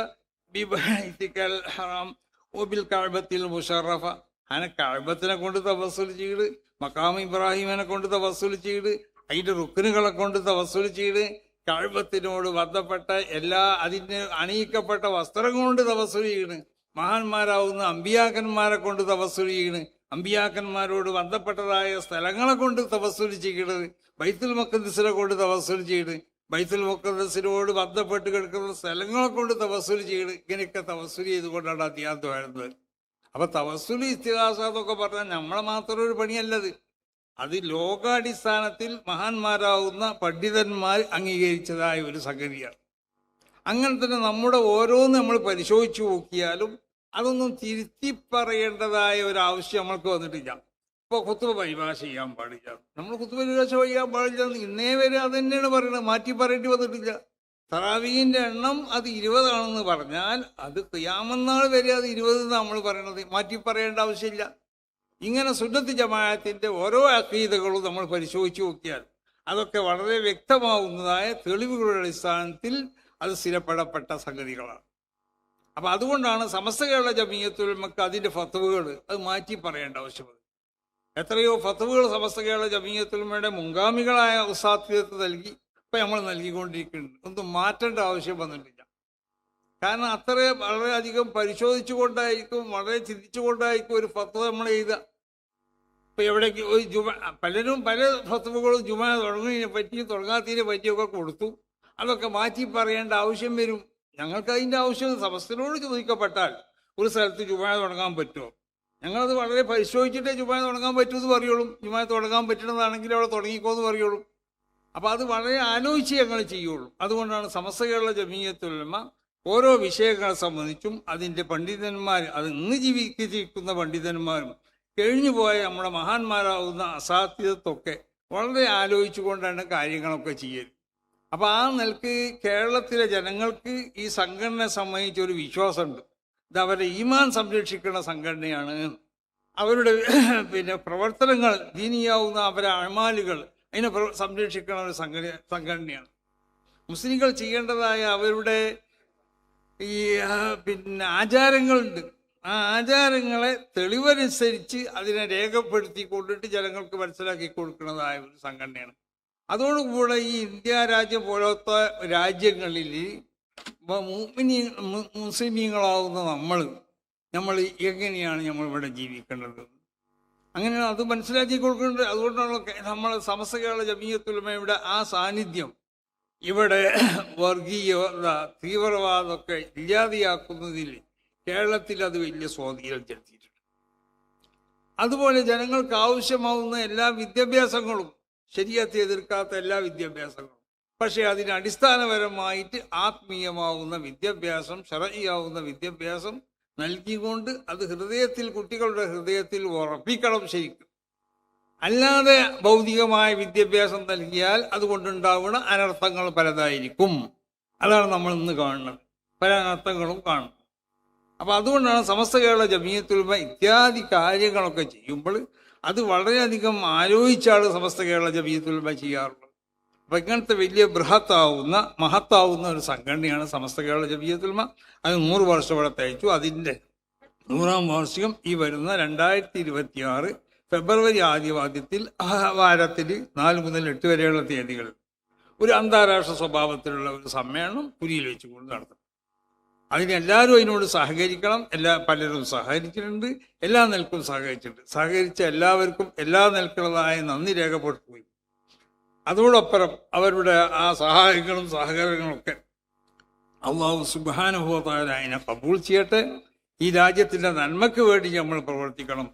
A: ബിബൈതിക്കൽ ഹറാം വബിൽ കഅബത്തിൽ മുശറഫ, അങ്ങനെ കഅബത്തിനെ കൊണ്ട് തവസ്സുൽ ചെയ്ത്, മഖാം ഇബ്രാഹിമിനെ കൊണ്ട് തവസ്സുൽ ചെയ്ത്, അതിൻ്റെ റുക്നുകളെ കൊണ്ട് തവസ്സുൽ ചെയ്ത്, കഅബത്തിനോട് ബന്ധപ്പെട്ട എല്ലാ അതിന് അണിയിക്കപ്പെട്ട വസ്ത്രം കൊണ്ട് തവസ്സുൽ ചെയ്യണ്, മഹാന്മാരാവുന്ന അമ്പിയാക്കന്മാരെ കൊണ്ട് തവസ്സുൽ ചെയ്യണ്, അമ്പിയാക്കന്മാരോട് ബന്ധപ്പെട്ടതായ സ്ഥലങ്ങളെ കൊണ്ട് തവസ്സുൽ ചെയ്യണത്, ബൈത്തുൽ മുഖദ്ദിസിനെ കൊണ്ട് തവസ്സുൽ ചെയ്യണ്, ബൈത്തുൽ മുഖദ്ദിസിനോട് ബന്ധപ്പെട്ട് കിടക്കുന്ന സ്ഥലങ്ങളെ കൊണ്ട് തവസ്സുൽ ചെയ്യണ്. ഇങ്ങനെയൊക്കെ തവസ്സുൽ ചെയ്തുകൊണ്ടാണ് അദ്ദേഹം വരുന്നത്. അപ്പൊ തവസ്സുൽ ഇസ്തിഗാസ എന്നൊക്കെ പറഞ്ഞാൽ നമ്മളെ മാത്രം ഒരു പണിയല്ലത്. അത് ലോകാടിസ്ഥാനത്തിൽ മഹാന്മാരാവുന്ന പണ്ഡിതന്മാർ അംഗീകരിച്ചതായ ഒരു സംഗതിയാണ്. അങ്ങനെ തന്നെ നമ്മുടെ ഓരോന്ന് നമ്മൾ പരിശോധിച്ചു നോക്കിയാലും അതൊന്നും തിരുത്തി പറയേണ്ടതായ ഒരു ആവശ്യം നമ്മൾക്ക് വന്നിട്ടില്ല. ഇപ്പോൾ ഖുത്ബ പരിഭാഷ ചെയ്യാൻ പാടില്ല, നമ്മൾ ഖുത്ബ പരിഭാഷ ചെയ്യാൻ പാടില്ല ഇന്നേ വരെ അത് തന്നെയാണ് പറയുന്നത്, മാറ്റി പറയേണ്ടി വന്നിട്ടില്ല. തറാവീഹിൻ്റെ എണ്ണം അത് 20 ആണെന്ന് പറഞ്ഞാൽ അത് ഖിയാമത്ത് വരെ അത് 20 നമ്മൾ പറയണത്, മാറ്റി പറയേണ്ട ആവശ്യമില്ല. ഇങ്ങനെ സുന്നത്ത് ജമാഅത്തിൻ്റെ ഓരോ അഖീദകളും നമ്മൾ പരിശോധിച്ച് നോക്കിയാൽ അതൊക്കെ വളരെ വ്യക്തമാവുന്നതായ തെളിവുകളുടെ അടിസ്ഥാനത്തിൽ അത് സ്ഥിരപ്പെടപ്പെട്ട സംഗതികളാണ്. അപ്പം അതുകൊണ്ടാണ് സമസ്ത കേരള ജമീയത്തുൽ ഉലമക്ക് അതിൻ്റെ ഫത്വകൾ അത് മാറ്റി പറയേണ്ട ആവശ്യമുണ്ട്. എത്രയോ ഫത്വകൾ സമസ്ത കേരള ജമീയത്തുൽ ഉലമയുടെ മുൻഗാമികളായ ഉസ്താദിയത്ത് നൽകി ഇപ്പം നമ്മൾ നൽകിക്കൊണ്ടിരിക്കുന്നുണ്ട്. ഒന്നും മാറ്റേണ്ട ആവശ്യം വന്നിട്ടില്ല. കാരണം വളരെയധികം പരിശോധിച്ചുകൊണ്ടായിരിക്കും, വളരെ ചിന്തിച്ചുകൊണ്ടായിരിക്കും ഒരു ഫത്വ നമ്മൾ എഴുതുക. ഇപ്പം എവിടേക്ക് ഒരു പലരും പല ഫത്വകളും ജുമാ തുടങ്ങുന്നതിനെ പറ്റിയും തുടങ്ങാത്തതിനെ പറ്റിയൊക്കെ കൊടുത്തു. അതൊക്കെ മാറ്റി പറയേണ്ട ആവശ്യം വരും. ഞങ്ങൾക്ക് അതിൻ്റെ ആവശ്യം സമസ്തനോട് ചോദിക്കപ്പെട്ടാൽ ഒരു സ്ഥലത്ത് ജുമാ തുടങ്ങാൻ പറ്റുമോ, ഞങ്ങളത് വളരെ പരിശോധിച്ചിട്ടേ ജുമാ തുടങ്ങാൻ പറ്റുമെന്ന് പറയുള്ളൂ. ജുമാ തുടങ്ങാൻ പറ്റുന്നതാണെങ്കിൽ അവിടെ തുടങ്ങിക്കോന്ന് പറയുള്ളൂ. അപ്പോൾ അത് വളരെ ആലോചിച്ച് ഞങ്ങൾ ചെയ്യുള്ളൂ. അതുകൊണ്ടാണ് സമസ്ത കേരള ജമീയത്തുൽ ഉലമ ഓരോ വിഷയങ്ങളെ സംബന്ധിച്ചും അതിൻ്റെ പണ്ഡിതന്മാർ, അത് ഇന്ന് ജീവിക്കുന്ന പണ്ഡിതന്മാരും കഴിഞ്ഞു പോയ നമ്മുടെ മഹാന്മാരാകുന്ന അസാധ്യത്തൊക്കെ വളരെ ആലോചിച്ചു കൊണ്ടാണ് കാര്യങ്ങളൊക്കെ ചെയ്യൽ. അപ്പോൾ ആ നിലക്ക് കേരളത്തിലെ ജനങ്ങൾക്ക് ഈ സംഘടനയെ സംബന്ധിച്ചൊരു വിശ്വാസമുണ്ട്. ഇത് അവരുടെ ഈമാൻ സംരക്ഷിക്കുന്ന സംഘടനയാണ്. അവരുടെ പ്രവർത്തനങ്ങൾ ദീനിയാവുന്ന അവരുടെ അമാലുകൾ അതിനെ സംരക്ഷിക്കുന്ന ഒരു സംഘടനയാണ്. മുസ്ലിങ്ങൾ ചെയ്യേണ്ടതായ അവരുടെ ഈ ആചാരങ്ങളുണ്ട്. ആ ആചാരങ്ങളെ തെളിവനുസരിച്ച് അതിനെ രേഖപ്പെടുത്തിക്കൊണ്ടിട്ട് ജനങ്ങൾക്ക് മനസ്സിലാക്കി കൊടുക്കുന്നതായ ഒരു സംഘടനയാണ്. അതോടുകൂടെ ഈ ഇന്ത്യ രാജ്യം പോലത്തെ രാജ്യങ്ങളിൽ മുസ്ലിമീങ്ങളാവുന്ന നമ്മൾ എങ്ങനെയാണ് നമ്മളിവിടെ ജീവിക്കേണ്ടത്, അങ്ങനെ അത് മനസ്സിലാക്കി കൊടുക്കുന്നുണ്ട്. അതുകൊണ്ടാണ് നമ്മൾ സമസ്ത കേരള ജമീയത്തുൽ ഉലമയുടെ ആ സാന്നിധ്യം ഇവിടെ വർഗീയത, തീവ്രവാദമൊക്കെ ഇല്ലാതെയാക്കുന്നതിൽ കേരളത്തിൽ അത് വലിയ സ്വാധീനം ചെലുത്തിയിട്ടുണ്ട്. അതുപോലെ ജനങ്ങൾക്ക് ആവശ്യമാവുന്ന എല്ലാ വിദ്യാഭ്യാസങ്ങളും, ശരീഅത്തെ എതിർക്കാത്ത എല്ലാ വിദ്യാഭ്യാസങ്ങളും, പക്ഷേ അതിന് അടിസ്ഥാനപരമായിട്ട് ആത്മീയമാവുന്ന വിദ്യാഭ്യാസം, ശർഈയാവുന്ന വിദ്യാഭ്യാസം നൽകിക്കൊണ്ട് അത് കുട്ടികളുടെ ഹൃദയത്തിൽ ഉറപ്പിക്കണം ശരിക്കും. അല്ലാതെ ഭൗതികമായ വിദ്യാഭ്യാസം നൽകിയാൽ അതുകൊണ്ടുണ്ടാവുന്ന അനർത്ഥങ്ങൾ പലതായിരിക്കും. അതാണ് നമ്മൾ ഇന്ന് കാണുന്നത്. പല അനർത്ഥങ്ങളും കാണും. അപ്പം അതുകൊണ്ടാണ് സമസ്ത കേരള ജമീയത്തുൽ ഉലമ ഇത്യാദി കാര്യങ്ങളൊക്കെ ചെയ്യുമ്പോൾ അത് വളരെയധികം ആലോചിച്ചാണ് സമസ്ത കേരള ജമീയത്തുൽ ഉലമ ചെയ്യാറുള്ളത്. അപ്പം ഇങ്ങനത്തെ വലിയ മഹത്താവുന്ന ഒരു സംഘടനയാണ് സമസ്ത കേരള ജമീയത്തുൽ ഉലമ. അത് 100 വർഷം ഇവിടെ തയ്ച്ചു. അതിൻ്റെ 100ാം വാർഷികം ഈ വരുന്ന 2026 ഫെബ്രുവരി ആദ്യവാദ്യത്തിൽ വാരത്തിൽ 4 മുതൽ 8 വരെയുള്ള തീയതികൾ ഒരു അന്താരാഷ്ട്ര സ്വഭാവത്തിലുള്ള ഒരു സമ്മേളനം പുരിയിൽ വെച്ചുകൊണ്ട് നടത്തും. അതിനെല്ലാവരും അതിനോട് സഹകരിക്കണം. പലരും സഹകരിച്ചിട്ടുണ്ട്, എല്ലാ നിലക്കും സഹകരിച്ചിട്ടുണ്ട്. സഹകരിച്ച എല്ലാവർക്കും എല്ലാ നിലക്കുള്ളതായ നന്ദി രേഖപ്പെടുത്തുകയും അതോടൊപ്പം അവരുടെ ആ സഹായങ്ങളും സഹകരണങ്ങളൊക്കെ അല്ലാഹു സുബ്ഹാനഹു വ തആല അതിനെ കബൂൾ ചെയ്യട്ടെ. ഈ രാജ്യത്തിൻ്റെ നന്മയ്ക്ക് വേണ്ടി നമ്മൾ പ്രവർത്തിക്കണം.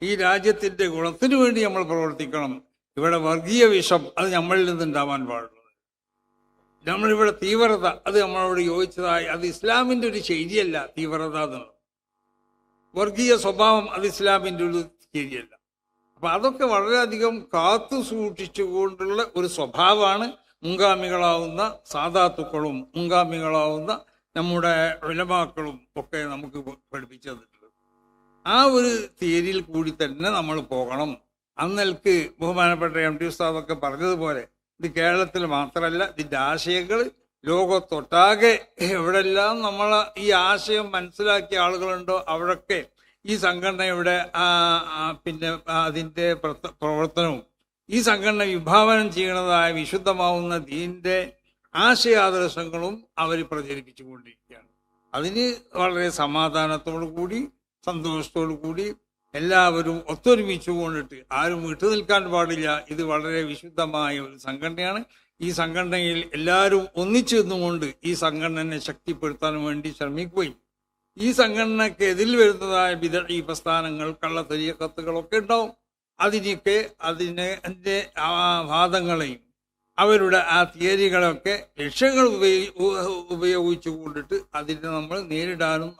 A: ഈ രാജ്യത്തിൻ്റെ ഗുണത്തിന് വേണ്ടി നമ്മൾ പ്രവർത്തിക്കണം. ഇവിടെ വർഗീയ വിഷം അത് നമ്മളിൽ നിന്നുണ്ടാവാൻ പാടുള്ളത്. നമ്മളിവിടെ തീവ്രത അത് നമ്മളോട് യോജിച്ചതായി അത് ഇസ്ലാമിൻ്റെ ഒരു ശൈലിയല്ല. തീവ്രത എന്നുള്ളത് വർഗീയ സ്വഭാവം അത് ഇസ്ലാമിൻ്റെ ഒരു ശൈലിയല്ല. അപ്പം അതൊക്കെ വളരെയധികം കാത്തു സൂക്ഷിച്ചുകൊണ്ടുള്ള ഒരു സ്വഭാവമാണ് മുൻഗാമികളാവുന്ന സാദാത്തുക്കളും മുൻഗാമികളാവുന്ന നമ്മുടെ ഉലമാക്കളും ഒക്കെ നമുക്ക് പഠിപ്പിച്ചു തന്നിട്ടുള്ളത്. ആ ഒരു തീയതിയിൽ കൂടി തന്നെ നമ്മൾ പോകണം. അന്നൽക്ക് ബഹുമാനപ്പെട്ട എം ടി ഉസ്താദൊക്കെ പറഞ്ഞതുപോലെ ഇത് കേരളത്തിൽ മാത്രമല്ല, ഇതിൻ്റെ ആശയങ്ങൾ ലോകത്തൊട്ടാകെ എവിടെല്ലാം നമ്മൾ ഈ ആശയം മനസ്സിലാക്കിയ ആളുകളുണ്ടോ അവിടൊക്കെ ഈ സംഘടനയുടെ അതിൻ്റെ പ്രവർത്തനവും ഈ സംഘടന വിഭാവനം ചെയ്യുന്നതായ വിശുദ്ധമാവുന്ന ദീനിൻ്റെ ആശയാദർശങ്ങളും അവർ പ്രചരിപ്പിച്ചു കൊണ്ടിരിക്കുകയാണ്. അതിന് വളരെ സമാധാനത്തോടു കൂടി സന്തോഷത്തോടു കൂടി എല്ലാവരും ഒത്തൊരുമിച്ചു കൊണ്ടിട്ട് ആരും വിട്ടു നിൽക്കാൻ പാടില്ല. ഇത് വളരെ വിശുദ്ധമായ ഒരു സംഘടനയാണ്. ഈ സംഘടനയിൽ എല്ലാവരും ഒന്നിച്ചു നിന്നുകൊണ്ട് ഈ സംഘടനയെ ശക്തിപ്പെടുത്താൻ വേണ്ടി ശ്രമിക്കുകയും ഈ സംഘടനയ്ക്ക് എതിൽ വരുന്നതായ ബിദ്അഈ പ്രസ്ഥാനങ്ങൾ, കള്ളത്തരീഖത്തുകളൊക്കെ ഉണ്ടാവും. അതിൻ്റെ ആ വാദങ്ങളെയും അവരുടെ ആ തിയറികളൊക്കെ ലക്ഷ്യങ്ങൾ ഉപയോഗിച്ചു കൊണ്ടിട്ട് അതിനെ നമ്മൾ നേരിടാനും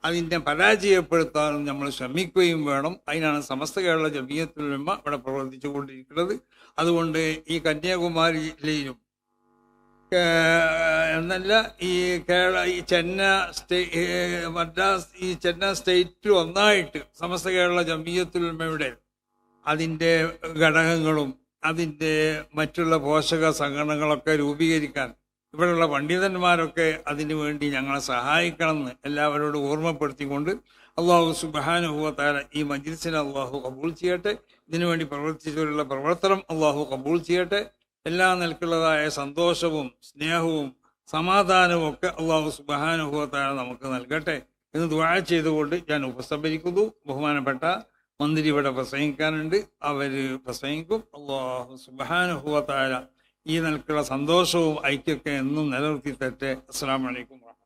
A: അതിനെ പരാജയപ്പെടുത്താനും നമ്മൾ ശ്രമിക്കുകയും വേണം. അതിനാണ് സമസ്ത കേരള ജമീയത്തുൽ ഉലമ ഇവിടെ പ്രവർത്തിച്ചു കൊണ്ടിരിക്കുന്നത്. അതുകൊണ്ട് ഈ കന്യാകുമാരി ജില്ലയിലും എന്നല്ല ഈ മദ്രാസ് ഈ ചെന്നൈ സ്റ്റേറ്റ് ഒന്നായിട്ട് സമസ്ത കേരള ജമീയത്തുൽ ഉലമയുടെ അതിൻ്റെ ഘടകങ്ങളും അതിൻ്റെ മറ്റുള്ള പോഷക സംഘടനകളൊക്കെ രൂപീകരിക്കാൻ ഇവിടെയുള്ള പണ്ഡിതന്മാരൊക്കെ അതിനു വേണ്ടി ഞങ്ങളെ സഹായിക്കണമെന്ന് എല്ലാവരോടും ഓർമ്മപ്പെടുത്തിക്കൊണ്ട് അള്ളാഹു സുബ്ഹാനഹു വ തആല ഈ മജ്ലിസിനെ അള്ളാഹു കബൂൾ ചെയ്യട്ടെ. ഇതിനുവേണ്ടി പ്രവർത്തിച്ചുള്ള പ്രവർത്തനം അള്ളാഹു കബൂൾ ചെയ്യട്ടെ. എല്ലാ നിലക്കുള്ളതായ സന്തോഷവും സ്നേഹവും സമാധാനവും ഒക്കെ അള്ളാഹു സുബ്ഹാനഹു വ തആല നമുക്ക് നൽകട്ടെ എന്ന് ദുആ ചെയ്തുകൊണ്ട് ഞാൻ ഉപസംഹരിക്കുന്നു. ബഹുമാനപ്പെട്ട മന്ത്രി ഇവിടെ പ്രസംഗിക്കാനുണ്ട്, അവർ പ്രസംഗിക്കും. അള്ളാഹു സുബ്ഹാനഹു വ തആല ഈ നിലക്കുള്ള സന്തോഷവും ഐക്യമൊക്കെ എന്നും നിലനിർത്തി തരട്ടെ. അസ്സലാമു അലൈക്കും.